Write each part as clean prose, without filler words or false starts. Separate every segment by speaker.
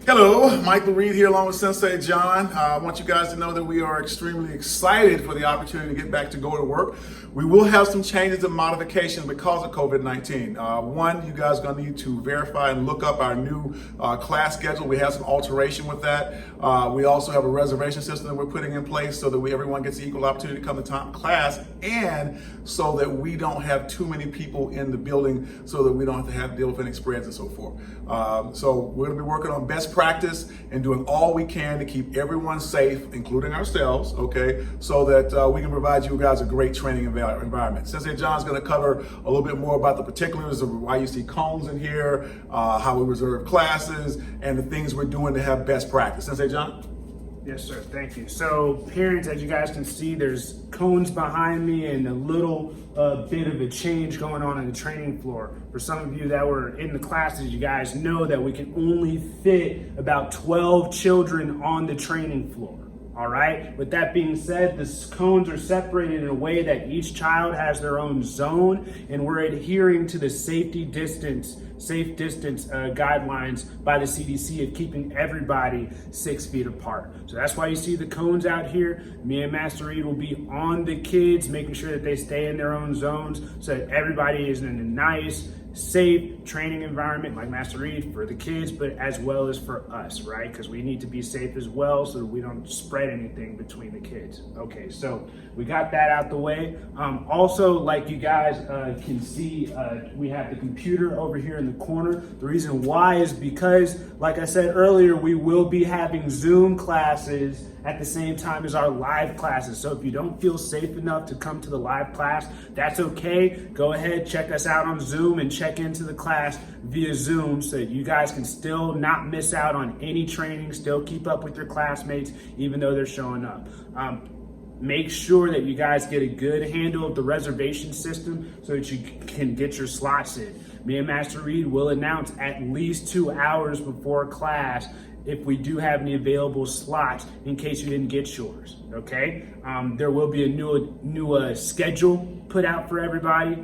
Speaker 1: Hello, Michael Reed here along with Sensei John. I want you guys to know that we are extremely excited for the opportunity to get back to go to work. We will have some changes and modifications because of COVID-19. One, you guys are going to need to verify and look up our new class schedule. We have some alteration with that. We also have a reservation system that we're putting in place so that everyone gets equal opportunity to come to class, and so that we don't have too many people in the building so that we don't have to have to deal with any spreads and so forth. So we're going to be working on best practice and doing all we can to keep everyone safe, including ourselves, okay, so that we can provide you guys a great training environment. Sensei John's going to cover a little bit more about the particulars of why you see cones in here, how we reserve classes, and the things we're doing to have best practice. Sensei John?
Speaker 2: Yes, sir. Thank you. So, parents, as you guys can see, there's cones behind me and a little bit of a change going on the training floor. For some of you that were in the classes, you guys know that we can only fit about 12 children on the training floor. All right. With that being said, the cones are separated in a way that each child has their own zone, and we're adhering to the safe distance guidelines by the CDC of keeping everybody 6 feet apart. So that's why you see the cones out here. Me and Master Reed will be on the kids, making sure that they stay in their own zones so that everybody is in a nice, safe training environment like Master Reed for the kids, but as well as for us, right? Because we need to be safe as well so that we don't spread anything between the kids. Okay, so we got that out the way. Also, like you guys can see, we have the computer over here in the corner. The reason why is because, like I said earlier, we will be having Zoom classes at the same time as our live classes. So if you don't feel safe enough to come to the live class, that's okay. Go ahead, check us out on Zoom and check into the class via Zoom so that you guys can still not miss out on any training, still keep up with your classmates, even though they're showing up. Make sure that you guys get a good handle of the reservation system so that you can get your slots in. Me and Master Reed will announce at least 2 hours before class if we do have any available slots in case you didn't get yours, okay? There will be a new schedule put out for everybody.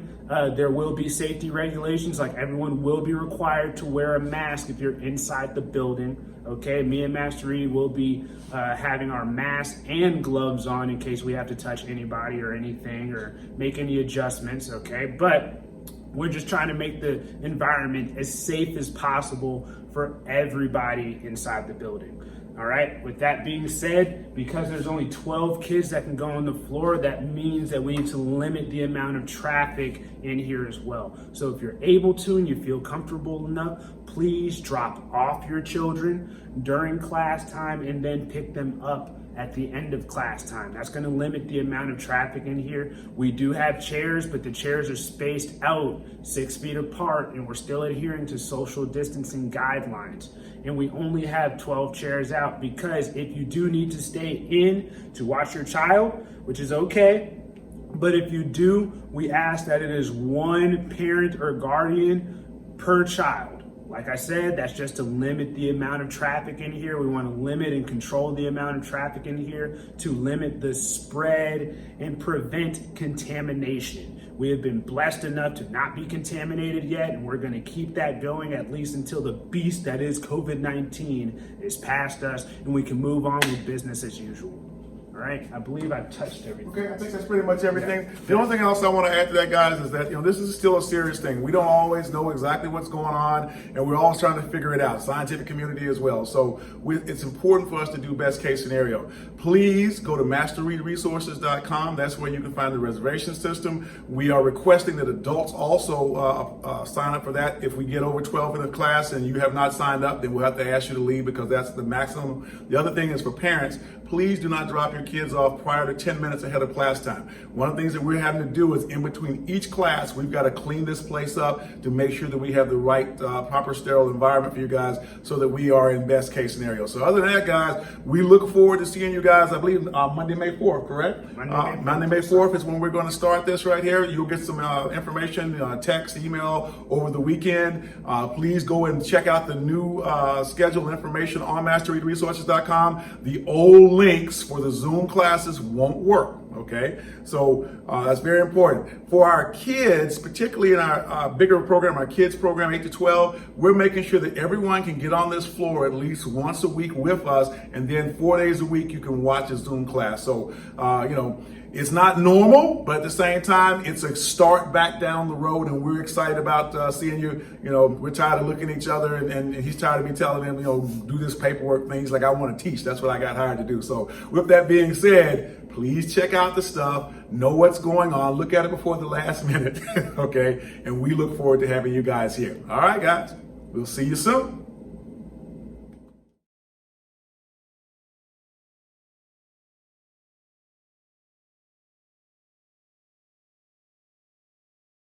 Speaker 2: There will be safety regulations, like everyone will be required to wear a mask if you're inside the building, okay? Me and Master Reed will be having our masks and gloves on in case we have to touch anybody or anything or make any adjustments, okay? But we're just trying to make the environment as safe as possible for everybody inside the building. All right, with that being said, because there's only 12 kids that can go on the floor, that means that we need to limit the amount of traffic in here as well. So if you're able to and you feel comfortable enough, please drop off your children during class time and then pick them up at the end of class time. That's going to limit the amount of traffic in here. We do have chairs, but the chairs are spaced out 6 feet apart, and we're still adhering to social distancing guidelines. And we only have 12 chairs out because if you do need to stay in to watch your child, which is okay, but if you do, we ask that it is one parent or guardian per child. Like I said, that's just to limit the amount of traffic in here. We want to limit and control the amount of traffic in here to limit the spread and prevent contamination. We have been blessed enough to not be contaminated yet, and we're going to keep that going at least until the beast that is COVID-19 is past us and we can move on with business as usual. All right, I believe I've touched everything.
Speaker 1: Okay, I think that's pretty much everything. Yeah. The only thing else I want to add to that, guys, is that this is still a serious thing. We don't always know exactly what's going on, and we're always trying to figure it out. Scientific community as well. So it's important for us to do best case scenario. Please go to masterreadresources.com. That's where you can find the reservation system. We are requesting that adults also sign up for that. If we get over 12 in a class and you have not signed up, then we'll have to ask you to leave because that's the maximum. The other thing is for parents, please do not drop your kids off prior to 10 minutes ahead of class time. One of the things that we're having to do is in between each class, we've got to clean this place up to make sure that we have the right proper sterile environment for you guys so that we are in best case scenario. So other than that, guys, we look forward to seeing you guys, I believe Monday, May 4th, correct? Monday, May 4th is when we're going to start this right here. You'll get some information, text, email over the weekend. Please go and check out the new schedule information on masterreadresources.com. The old links for the Zoom classes won't work. Okay, so that's very important for our kids, particularly in our bigger program, our kids program 8 to 12. We're making sure that everyone can get on this floor at least once a week with us, and then 4 days a week you can watch a Zoom class. So it's not normal, but at the same time, it's a start back down the road, and we're excited about seeing you. We're tired of looking at each other, and he's tired of me telling him, do this paperwork thing. He's like, I want to teach. That's what I got hired to do. So with that being said, please check out the stuff, know what's going on, look at it before the last minute, okay? And we look forward to having you guys here. All right, guys, we'll see you soon.